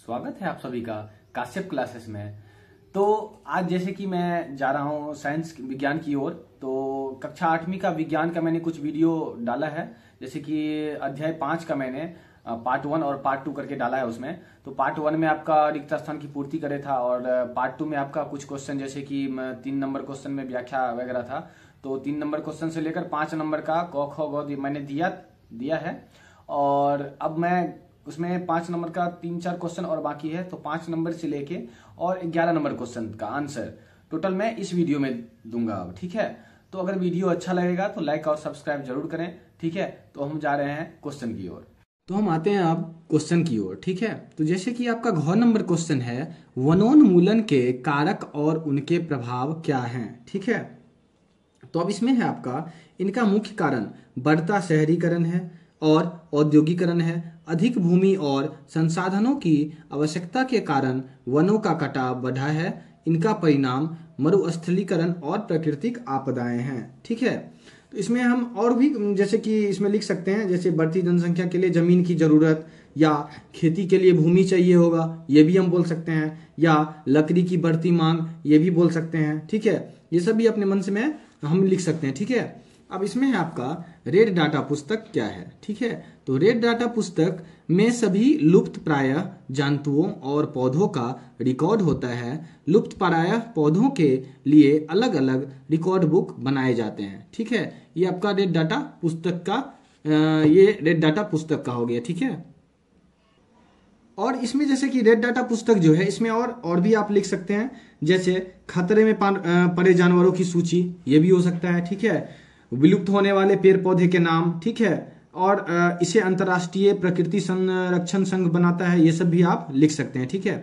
स्वागत है आप सभी का काश्यप क्लासेस में। तो आज जैसे कि मैं जा रहा हूँ साइंस विज्ञान की ओर, तो कक्षा 8वीं का विज्ञान का मैंने कुछ वीडियो डाला है। जैसे कि अध्याय 5 का मैंने पार्ट 1 और पार्ट 2 करके डाला है। उसमें तो पार्ट 1 में आपका रिक्त स्थान की पूर्ति करे था और पार्ट 2 में आपका कुछ क्वेश्चन जैसे कि 3 नंबर क्वेश्चन में व्याख्या वगैरह था। तो 3 नंबर क्वेश्चन से लेकर 5 नंबर का क ख ग मैंने दिया है। और अब मैं उसमें 5 नंबर का 3-4 क्वेश्चन और बाकी है, तो 5 नंबर से लेके और 11 नंबर क्वेश्चन का आंसर टोटल मैं इस वीडियो में दूंगा अब, ठीक है। तो अगर वीडियो अच्छा लगेगा तो लाइक और सब्सक्राइब जरूर करें, ठीक है। तो हम जा रहे हैं क्वेश्चन की ओर। तो हम आते हैं अब क्वेश्चन की ओर, ठीक है। तो जैसे कि आपका घ नंबर क्वेश्चन है, वनोन्मूलन के कारक और उनके प्रभाव क्या हैं, ठीक है। तो अब इसमें है आपका इनका मुख्य कारण बढ़ता शहरीकरण है और औद्योगिकरण है। अधिक भूमि और संसाधनों की आवश्यकता के कारण वनों का कटाव बढ़ा है। इनका परिणाम मरुस्थलीकरण और प्राकृतिक आपदाएं हैं, ठीक है। तो इसमें हम और भी जैसे कि इसमें लिख सकते हैं, जैसे बढ़ती जनसंख्या के लिए जमीन की जरूरत या खेती के लिए भूमि चाहिए होगा, ये भी हम बोल सकते हैं, या लकड़ी की बढ़ती मांग, ये भी बोल सकते हैं, ठीक है। ये सब भी अपने मन से में हम लिख सकते हैं, ठीक है। अब इसमें है आपका रेड डाटा पुस्तक क्या है, ठीक है। तो रेड डाटा पुस्तक में सभी लुप्त प्रायः जंतुओं और पौधों का रिकॉर्ड होता है। लुप्त प्रायः पौधों के लिए अलग अलग रिकॉर्ड बुक बनाए जाते हैं, ठीक है। ये आपका रेड डाटा पुस्तक का ये रेड डाटा पुस्तक का हो गया, ठीक है। और इसमें जैसे कि रेड डाटा पुस्तक जो है, इसमें और भी आप लिख सकते हैं, जैसे खतरे में पड़े जानवरों की सूची, ये भी हो सकता है, ठीक है। विलुप्त होने वाले पेड़ पौधे के नाम, ठीक है। और इसे अंतर्राष्ट्रीय प्रकृति संरक्षण संघ बनाता है, ये सब भी आप लिख सकते हैं, ठीक है।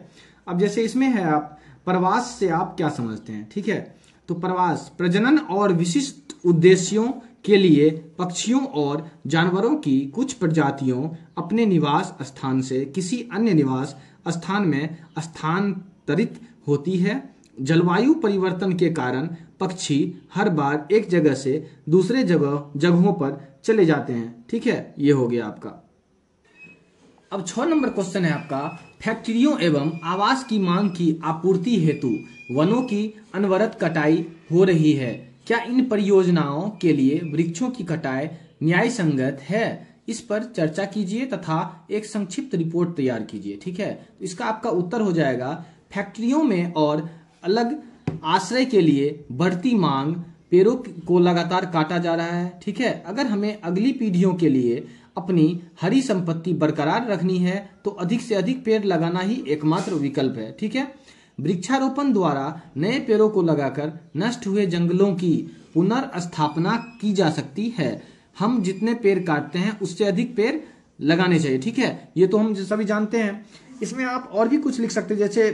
अब जैसे इसमें है आप प्रवास से आप क्या समझते हैं, ठीक है। तो प्रवास प्रजनन और विशिष्ट उद्देश्यों के लिए पक्षियों और जानवरों की कुछ प्रजातियों अपने निवास स्थान से किसी अन्य निवास स्थान में स्थानांतरित होती है। जलवायु परिवर्तन के कारण पक्षी हर बार एक जगह से दूसरे जगहों पर चले जाते हैं, ठीक है। ये हो गया आपका। अब 6 नंबर क्वेश्चन है आपका, फैक्ट्रियों एवं आवास की मांग की आपूर्ति हेतु वनों की अनवरत कटाई हो रही है। क्या इन परियोजनाओं के लिए वृक्षों की कटाई न्याय संगत है? इस पर चर्चा कीजिए तथा एक संक्षिप्त रिपोर्ट तैयार कीजिए, ठीक है। तो इसका आपका उत्तर हो जाएगा, फैक्ट्रियों में और अलग आश्रय के लिए बढ़ती मांग, पेड़ों को लगातार काटा जा रहा है, ठीक है। अगर हमें अगली पीढ़ियों के लिए अपनी हरी संपत्ति बरकरार रखनी है तो अधिक से अधिक पेड़ लगाना ही एकमात्र विकल्प है, ठीक है। वृक्षारोपण द्वारा नए पेड़ों को लगाकर नष्ट हुए जंगलों की पुनर्स्थापना की जा सकती है। हम जितने पेड़ काटते हैं उससे अधिक पेड़ लगाने चाहिए, ठीक है। ये तो हम सभी जानते हैं। इसमें आप और भी कुछ लिख सकते हैं, जैसे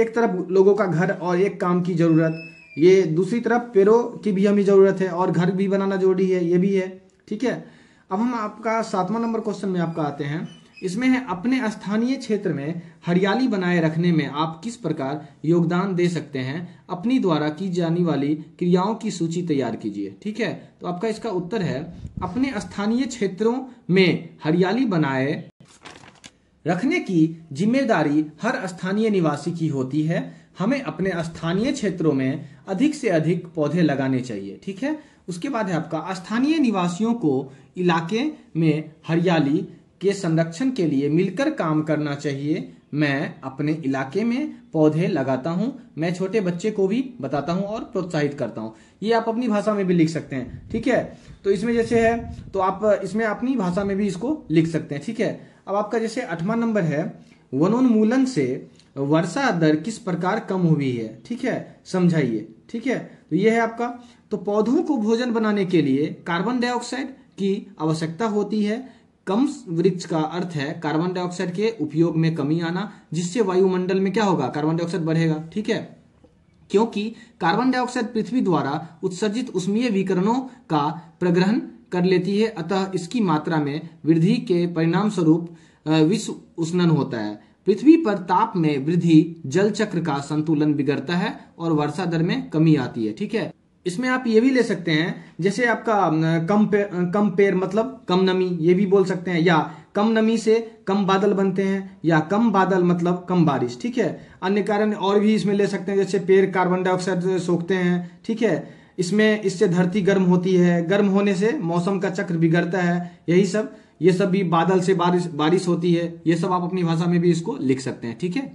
एक तरफ लोगों का घर और एक काम की जरूरत, ये दूसरी तरफ पेड़ों की भी हमें जरूरत है और घर भी बनाना जरूरी है, ये भी है, ठीक है। अब हम आपका 7वां नंबर क्वेश्चन में आपका आते हैं। इसमें है अपने स्थानीय क्षेत्र में हरियाली बनाए रखने में आप किस प्रकार योगदान दे सकते हैं? अपनी द्वारा की जाने वाली क्रियाओं की सूची तैयार कीजिए, ठीक है। तो आपका इसका उत्तर है, अपने स्थानीय क्षेत्रों में हरियाली बनाए रखने की जिम्मेदारी हर स्थानीय निवासी की होती है। हमें अपने स्थानीय क्षेत्रों में अधिक से अधिक पौधे लगाने चाहिए, ठीक है। उसके बाद है आपका स्थानीय निवासियों को इलाके में हरियाली के संरक्षण के लिए मिलकर काम करना चाहिए। मैं अपने इलाके में पौधे लगाता हूं, मैं छोटे बच्चे को भी बताता हूं और प्रोत्साहित करता हूं। ये आप अपनी भाषा में भी लिख सकते हैं, ठीक है। तो इसमें जैसे है तो आप इसमें अपनी भाषा में भी इसको लिख सकते हैं, ठीक है। अब आपका जैसे 8वां नंबर है, वनोन्मूलन से वर्षा दर किस प्रकार कम हुई है, ठीक है, समझाइए, ठीक है। तो ये है आपका, तो पौधों को भोजन बनाने के लिए कार्बन डाइऑक्साइड की आवश्यकता होती है। कम वृक्ष का अर्थ है कार्बन डाइऑक्साइड के उपयोग में कमी आना, जिससे वायुमंडल में क्या होगा, कार्बन डाइऑक्साइड बढ़ेगा, ठीक है। क्योंकि कार्बन डाइऑक्साइड पृथ्वी द्वारा उत्सर्जित उष्मीय विकिरणों का प्रग्रहण कर लेती है, अतः इसकी मात्रा में वृद्धि के परिणाम स्वरूप विश्व उष्णन होता है। पृथ्वी पर ताप में वृद्धि जल चक्र का संतुलन बिगड़ता है और वर्षा दर में कमी आती है, ठीक है। इसमें आप ये भी ले सकते हैं, जैसे आपका कंपेयर मतलब कम नमी, ये भी बोल सकते हैं, या कम नमी से कम बादल बनते हैं, या कम बादल मतलब कम बारिश। ठीक है, अन्य कारण और भी इसमें ले सकते हैं, जैसे पेड़ कार्बन डाइऑक्साइड सोखते हैं। ठीक है, इसमें इससे धरती गर्म होती है, गर्म होने से मौसम का चक्र बिगड़ता है, यही सब, ये सब भी बादल से बारिश होती है, ये सब आप अपनी भाषा में भी इसको लिख सकते हैं। ठीक है,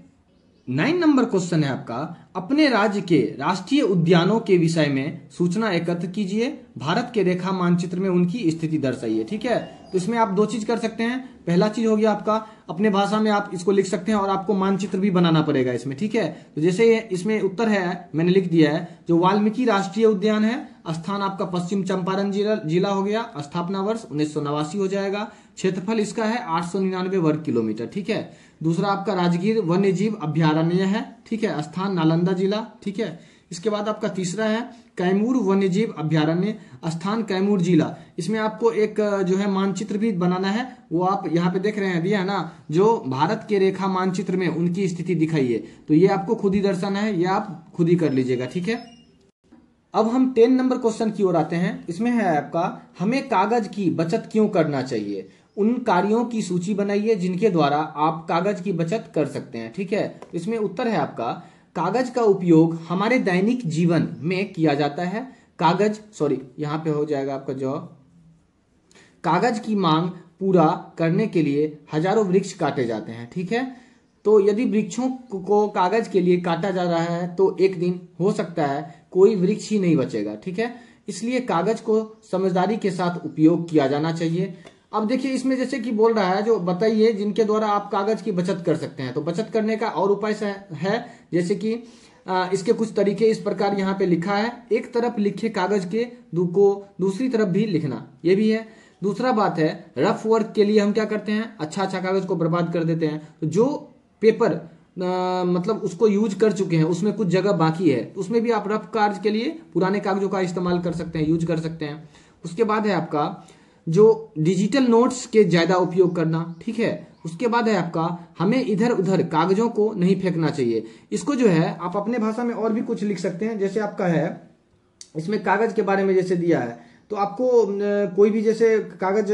9 नंबर क्वेश्चन है आपका, अपने राज्य के राष्ट्रीय उद्यानों के विषय में सूचना एकत्र कीजिए, भारत के रेखा मानचित्र में उनकी स्थिति दर्शाइए। ठीक है, तो इसमें आप दो चीज कर सकते हैं। पहला चीज हो गया आपका, अपने भाषा में आप इसको लिख सकते हैं और आपको मानचित्र भी बनाना पड़ेगा इसमें। ठीक है, तो जैसे इसमें उत्तर है, मैंने लिख दिया है, जो वाल्मीकि राष्ट्रीय उद्यान है, स्थान आपका पश्चिम चंपारण जिला हो गया, स्थापना वर्ष 1989 हो जाएगा, क्षेत्रफल इसका है 899 वर्ग किलोमीटर। ठीक है, दूसरा आपका राजगीर वन्य जीव अभ्यारण्य है। ठीक है, स्थान नालंदा जिला। ठीक है, इसके बाद आपका तीसरा है कैमूर वन्य जीव अभ्यारण्य, स्थान कैमूर जिला। इसमें आपको एक जो है मानचित्र भी बनाना है, वो आप यहाँ पे देख रहे हैं, दिया है ना, जो भारत के रेखा मानचित्र में उनकी स्थिति दिखाई है, तो ये आपको खुद ही दर्शाना है, ये आप खुद ही कर लीजिएगा। ठीक है, अब हम 10 नंबर क्वेश्चन की ओर आते हैं। इसमें है आपका, हमें कागज की बचत क्यों करना चाहिए, उन कार्यों की सूची बनाइए जिनके द्वारा आप कागज की बचत कर सकते हैं। ठीक है, इसमें उत्तर है आपका, कागज का उपयोग हमारे दैनिक जीवन में किया जाता है। यहाँ पे हो जाएगा आपका जो, कागज की मांग पूरा करने के लिए हजारों वृक्ष काटे जाते हैं। ठीक है, तो यदि वृक्षों को कागज के लिए काटा जा रहा है तो एक दिन हो सकता है कोई वृक्ष ही नहीं बचेगा। ठीक है, इसलिए कागज को समझदारी के साथ उपयोग किया जाना चाहिए। अब देखिए, इसमें जैसे कि बोल रहा है, जो बताइए जिनके द्वारा आप कागज की बचत कर सकते हैं, तो बचत करने का और उपाय है, जैसे कि इसके कुछ तरीके इस प्रकार यहाँ पे लिखा है, एक तरफ लिखे कागज के को दूसरी तरफ भी लिखना, ये भी है। दूसरा बात है, रफ वर्क के लिए हम क्या करते हैं, अच्छा कागज को बर्बाद कर देते हैं, तो जो पेपर मतलब उसको यूज कर चुके हैं, उसमें कुछ जगह बाकी है, तो उसमें भी आप रफ कार्य के लिए पुराने कागजों का इस्तेमाल कर सकते हैं, यूज कर सकते हैं। उसके बाद है आपका, जो डिजिटल नोट्स के ज्यादा उपयोग करना। ठीक है, उसके बाद है आपका, हमें इधर उधर कागजों को नहीं फेंकना चाहिए। इसको जो है आप अपने भाषा में और भी कुछ लिख सकते हैं, जैसे आपका है, इसमें कागज के बारे में जैसे दिया है, तो आपको कोई भी जैसे कागज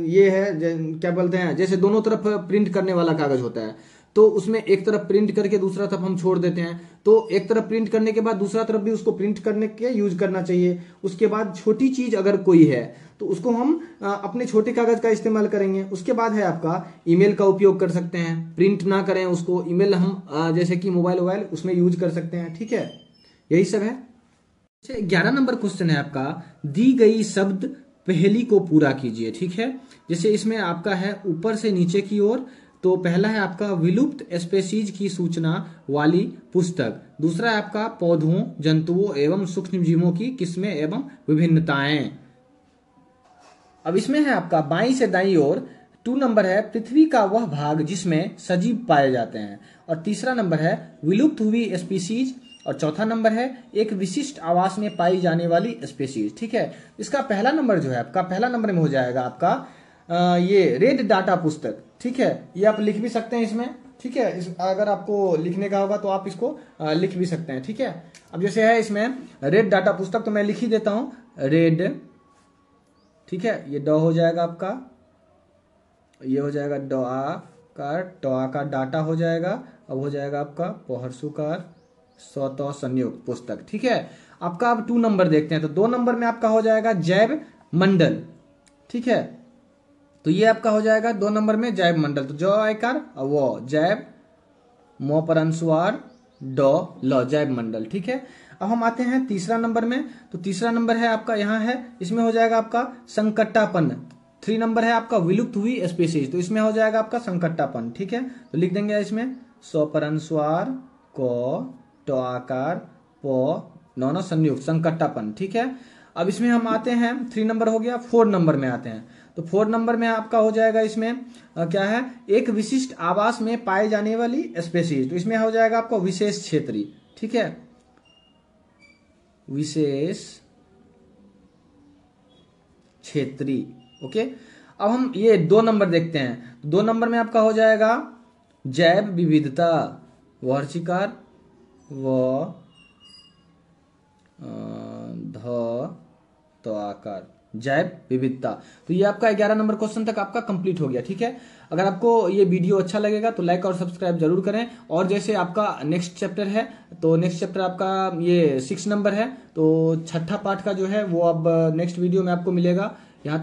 ये है, क्या बोलते हैं, जैसे दोनों तरफ प्रिंट करने वाला कागज होता है, तो उसमें एक तरफ प्रिंट करके दूसरा तरफ हम छोड़ देते हैं, तो एक तरफ प्रिंट करने के बाद दूसरा तरफ भी उसको प्रिंट करने के यूज करना चाहिए। उसके बाद छोटी चीज अगर कोई है तो उसको हम अपने छोटे कागज का इस्तेमाल करेंगे। उसके बाद है आपका, ईमेल का उपयोग कर सकते हैं, प्रिंट ना करें उसको, ईमेल हम जैसे कि मोबाइल उसमें यूज कर सकते हैं। ठीक है, यही सब है। 11 नंबर क्वेश्चन है आपका, दी गई शब्द पहेली को पूरा कीजिए। ठीक है, जैसे इसमें आपका है ऊपर से नीचे की ओर, तो पहला है आपका, विलुप्त स्पेसीज की सूचना वाली पुस्तक। दूसरा है आपका, पौधों, जंतुओं एवं सूक्ष्म जीवों की किस्में एवं विभिन्नताएं। अब इसमें है आपका, बाईं से दाईं ओर 2 नंबर है, पृथ्वी का वह भाग जिसमें सजीव पाए जाते हैं। और तीसरा नंबर है, विलुप्त हुई स्पीसीज। और चौथा नंबर है, एक विशिष्ट आवास में पाई जाने वाली स्पीसीज। ठीक है, इसका पहला नंबर जो है आपका, पहला नंबर में हो जाएगा आपका ये रेड डाटा पुस्तक। ठीक है, ये आप लिख भी सकते हैं इसमें। ठीक है, अगर आपको लिखने का होगा तो आप इसको लिख भी सकते हैं। ठीक है, अब जैसे है इसमें रेड डाटा पुस्तक, तो मैं लिख ही देता हूं, रेड। ठीक है, ये ड हो जाएगा आपका, ये हो जाएगा डॉ का डाटा हो जाएगा। अब हो जाएगा आपका पहरसुकार स्वतः संयुक्त पुस्तक। ठीक है, आपका अब 2 नंबर देखते हैं, तो 2 नंबर में आपका हो जाएगा जैव मंडल। ठीक है, तो ये आपका हो जाएगा 2 नंबर में जैव मंडल, तो जो आयकर वो जैव मो पर अनुस्वार डॉ ल, जैव मंडल। ठीक है, अब हम आते हैं तीसरा नंबर में, तो तीसरा नंबर है आपका यहाँ है, इसमें हो जाएगा आपका संकट्टापन। 3 नंबर है आपका, विलुप्त हुई स्पीसीज, तो इसमें हो जाएगा आपका संकट्टापन। ठीक है, तो लिख देंगे इसमें सौ पर अनुस्वार को टो आकार पो नौ संयुक्त, संकट्टापन। ठीक है, अब इसमें हम आते हैं, 3 नंबर हो गया, 4 नंबर में आते हैं, तो 4 नंबर में आपका हो जाएगा इसमें क्या है, एक विशिष्ट आवास में पाए जाने वाली स्पेसीज, तो इसमें हो जाएगा आपका विशेष क्षेत्रीय। ठीक है, विशेष क्षेत्रीय। ओके, अब हम ये 2 नंबर देखते हैं, 2 नंबर में आपका हो जाएगा जैव विविधता, वर्षिकार व तो आकार, जैव विविधता। तो ये आपका 11 नंबर क्वेश्चन तक आपका कंप्लीट हो गया। ठीक है, अगर आपको ये वीडियो अच्छा लगेगा तो लाइक और सब्सक्राइब जरूर करें। और जैसे आपका नेक्स्ट चैप्टर है, तो नेक्स्ट चैप्टर आपका ये 6 नंबर है, तो छठा पार्ट का जो है वो अब नेक्स्ट वीडियो में आपको मिलेगा। यहाँ तक